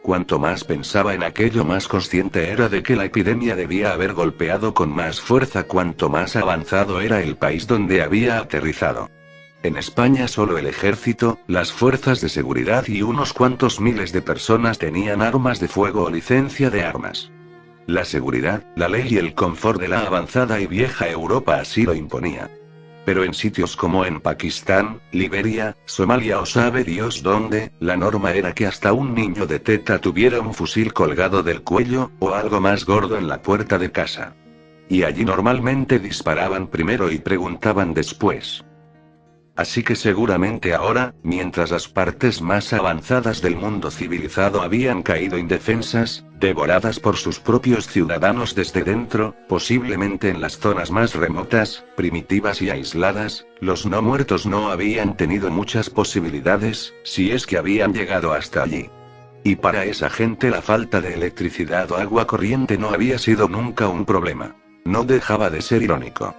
Cuanto más pensaba en aquello, más consciente era de que la epidemia debía haber golpeado con más fuerza cuanto más avanzado era el país donde había aterrizado. En España solo el ejército, las fuerzas de seguridad y unos cuantos miles de personas tenían armas de fuego o licencia de armas. La seguridad, la ley y el confort de la avanzada y vieja Europa así lo imponía. Pero en sitios como en Pakistán, Liberia, Somalia o sabe Dios dónde, la norma era que hasta un niño de teta tuviera un fusil colgado del cuello, o algo más gordo en la puerta de casa. Y allí normalmente disparaban primero y preguntaban después. Así que seguramente ahora, mientras las partes más avanzadas del mundo civilizado habían caído indefensas, devoradas por sus propios ciudadanos desde dentro, posiblemente en las zonas más remotas, primitivas y aisladas, los no muertos no habían tenido muchas posibilidades, si es que habían llegado hasta allí. Y para esa gente la falta de electricidad o agua corriente no había sido nunca un problema. No dejaba de ser irónico.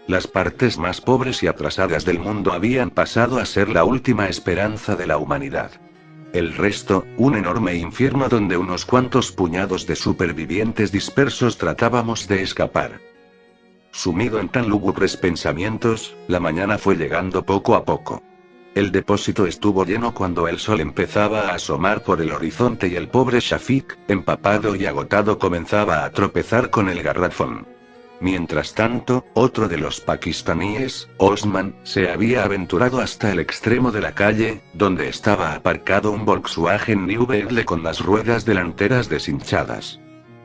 Las partes más pobres y atrasadas del mundo habían pasado a ser la última esperanza de la humanidad. El resto, un enorme infierno donde unos cuantos puñados de supervivientes dispersos tratábamos de escapar. Sumido en tan lúgubres pensamientos, la mañana fue llegando poco a poco. El depósito estuvo lleno cuando el sol empezaba a asomar por el horizonte y el pobre Shafiq, empapado y agotado, comenzaba a tropezar con el garrafón. Mientras tanto, otro de los pakistaníes, Osman, se había aventurado hasta el extremo de la calle, donde estaba aparcado un Volkswagen New Beetle con las ruedas delanteras deshinchadas.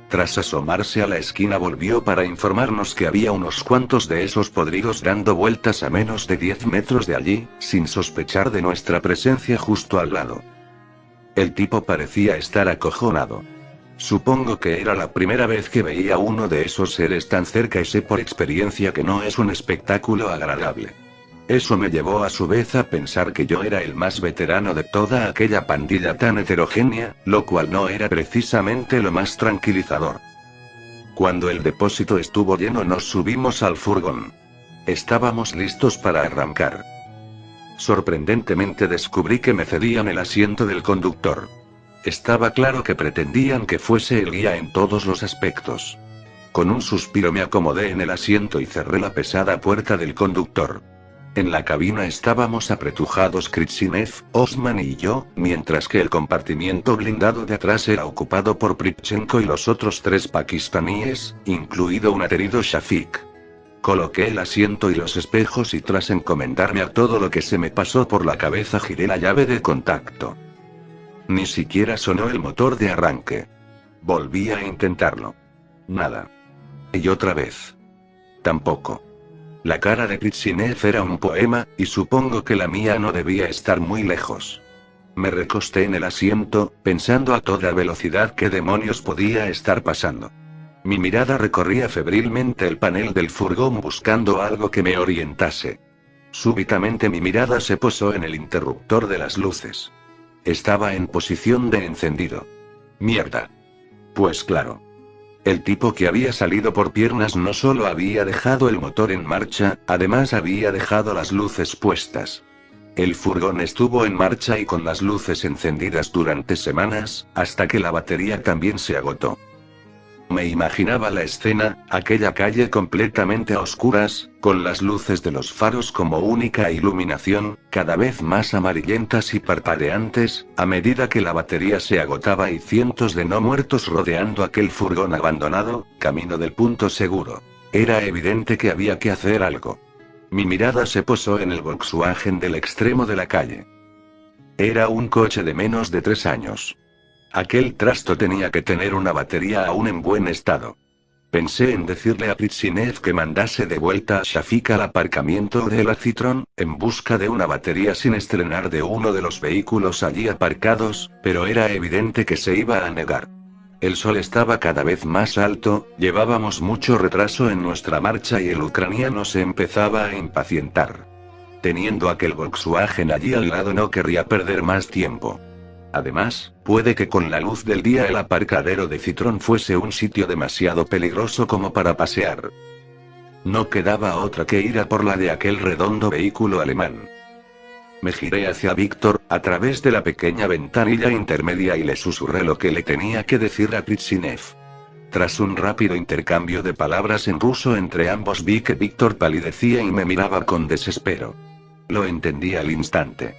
Tras asomarse a la esquina volvió para informarnos que había unos cuantos de esos podridos dando vueltas a menos de 10 metros de allí, sin sospechar de nuestra presencia justo al lado. El tipo parecía estar acojonado. Supongo que era la primera vez que veía uno de esos seres tan cerca y sé por experiencia que no es un espectáculo agradable. Eso me llevó a su vez a pensar que yo era el más veterano de toda aquella pandilla tan heterogénea, lo cual no era precisamente lo más tranquilizador. Cuando el depósito estuvo lleno nos subimos al furgón. Estábamos listos para arrancar. Sorprendentemente descubrí que me cedían el asiento del conductor. Estaba claro que pretendían que fuese el guía en todos los aspectos. Con un suspiro me acomodé en el asiento y cerré la pesada puerta del conductor. En la cabina estábamos apretujados Kritsinev, Osman y yo, mientras que el compartimiento blindado de atrás era ocupado por Pripchenko y los otros 3 pakistaníes, incluido un aterido Shafiq. Coloqué el asiento y los espejos y tras encomendarme a todo lo que se me pasó por la cabeza giré la llave de contacto. Ni siquiera sonó el motor de arranque. Volví a intentarlo. Nada. Y otra vez. Tampoco. La cara de Kritsinev era un poema, y supongo que la mía no debía estar muy lejos. Me recosté en el asiento, pensando a toda velocidad qué demonios podía estar pasando. Mi mirada recorría febrilmente el panel del furgón buscando algo que me orientase. Súbitamente mi mirada se posó en el interruptor de las luces. Estaba en posición de encendido. Mierda. Pues claro. El tipo que había salido por piernas no solo había dejado el motor en marcha, además había dejado las luces puestas. El furgón estuvo en marcha y con las luces encendidas durante semanas, hasta que la batería también se agotó. Me imaginaba la escena, aquella calle completamente a oscuras, con las luces de los faros como única iluminación, cada vez más amarillentas y parpadeantes, a medida que la batería se agotaba y cientos de no muertos rodeando aquel furgón abandonado, camino del punto seguro. Era evidente que había que hacer algo. Mi mirada se posó en el Volkswagen del extremo de la calle. Era un coche de menos de 3 años. Aquel trasto tenía que tener una batería aún en buen estado. Pensé en decirle a Kritsinev que mandase de vuelta a Shafiq al aparcamiento de la Citroën, en busca de una batería sin estrenar de uno de los vehículos allí aparcados, pero era evidente que se iba a negar. El sol estaba cada vez más alto, llevábamos mucho retraso en nuestra marcha y el ucraniano se empezaba a impacientar. Teniendo aquel Volkswagen allí al lado no querría perder más tiempo. Además, puede que con la luz del día el aparcadero de Citroën fuese un sitio demasiado peligroso como para pasear. No quedaba otra que ir a por la de aquel redondo vehículo alemán. Me giré hacia Víctor, a través de la pequeña ventanilla intermedia y le susurré lo que le tenía que decir a Krichinev. Tras un rápido intercambio de palabras en ruso entre ambos vi que Víctor palidecía y me miraba con desespero. Lo entendí al instante.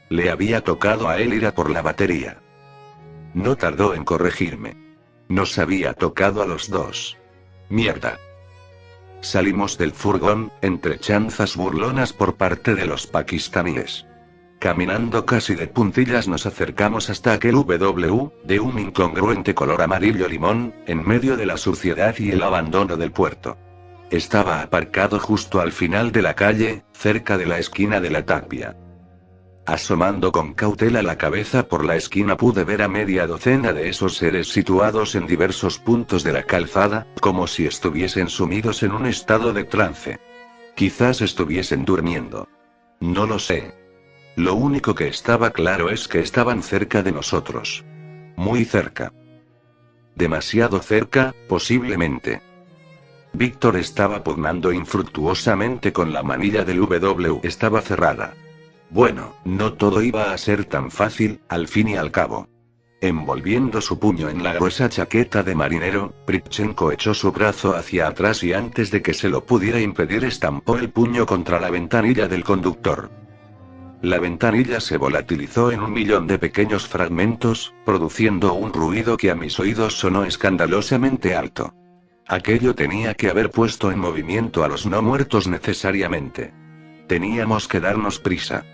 Le había tocado a él ir a por la batería. No tardó en corregirme. Nos había tocado a los dos. Mierda. Salimos del furgón, entre chanzas burlonas por parte de los pakistaníes. Caminando casi de puntillas nos acercamos hasta aquel W, de un incongruente color amarillo limón, en medio de la suciedad y el abandono del puerto. Estaba aparcado justo al final de la calle, cerca de la esquina de la tapia. Asomando con cautela la cabeza por la esquina pude ver a media docena de esos seres situados en diversos puntos de la calzada, como si estuviesen sumidos en un estado de trance. Quizás estuviesen durmiendo. No lo sé. Lo único que estaba claro es que estaban cerca de nosotros. Muy cerca. Demasiado cerca, posiblemente. Víctor estaba pugnando infructuosamente con la manilla del W. Estaba cerrada. Bueno, no todo iba a ser tan fácil, al fin y al cabo. Envolviendo su puño en la gruesa chaqueta de marinero, Pripchenko echó su brazo hacia atrás y antes de que se lo pudiera impedir estampó el puño contra la ventanilla del conductor. La ventanilla se volatilizó en un millón de pequeños fragmentos, produciendo un ruido que a mis oídos sonó escandalosamente alto. Aquello tenía que haber puesto en movimiento a los no muertos necesariamente. Teníamos que darnos prisa.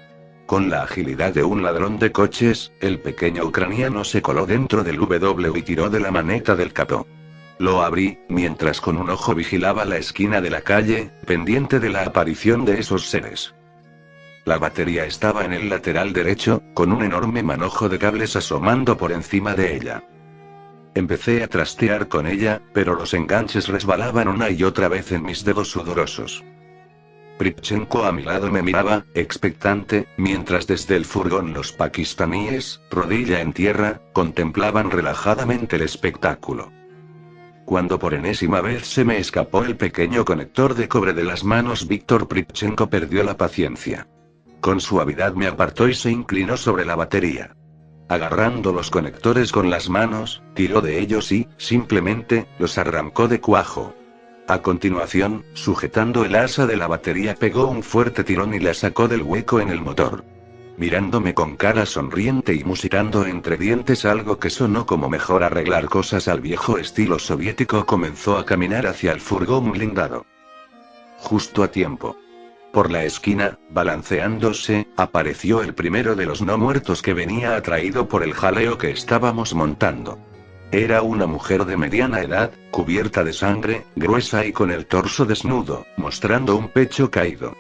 Con la agilidad de un ladrón de coches, el pequeño ucraniano se coló dentro del W y tiró de la maneta del capó. Lo abrí, mientras con un ojo vigilaba la esquina de la calle, pendiente de la aparición de esos seres. La batería estaba en el lateral derecho, con un enorme manojo de cables asomando por encima de ella. Empecé a trastear con ella, pero los enganches resbalaban una y otra vez en mis dedos sudorosos. Pripchenko a mi lado me miraba, expectante, mientras desde el furgón los pakistaníes, rodilla en tierra, contemplaban relajadamente el espectáculo. Cuando por enésima vez se me escapó el pequeño conector de cobre de las manos, Víctor Pripchenko perdió la paciencia. Con suavidad me apartó y se inclinó sobre la batería. Agarrando los conectores con las manos, tiró de ellos y, simplemente, los arrancó de cuajo. A continuación, sujetando el asa de la batería, pegó un fuerte tirón y la sacó del hueco en el motor. Mirándome con cara sonriente y musitando entre dientes algo que sonó como mejor arreglar cosas al viejo estilo soviético, comenzó a caminar hacia el furgón blindado. Justo a tiempo. Por la esquina, balanceándose, apareció el primero de los no muertos que venía atraído por el jaleo que estábamos montando. Era una mujer de mediana edad, cubierta de sangre, gruesa y con el torso desnudo, mostrando un pecho caído.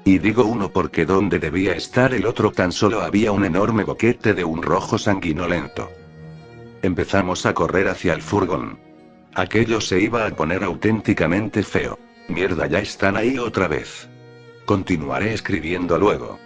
Y digo uno porque donde debía estar el otro tan solo había un enorme boquete de un rojo sanguinolento. Empezamos a correr hacia el furgón. Aquello se iba a poner auténticamente feo. Mierda, ya están ahí otra vez. Continuaré escribiendo luego.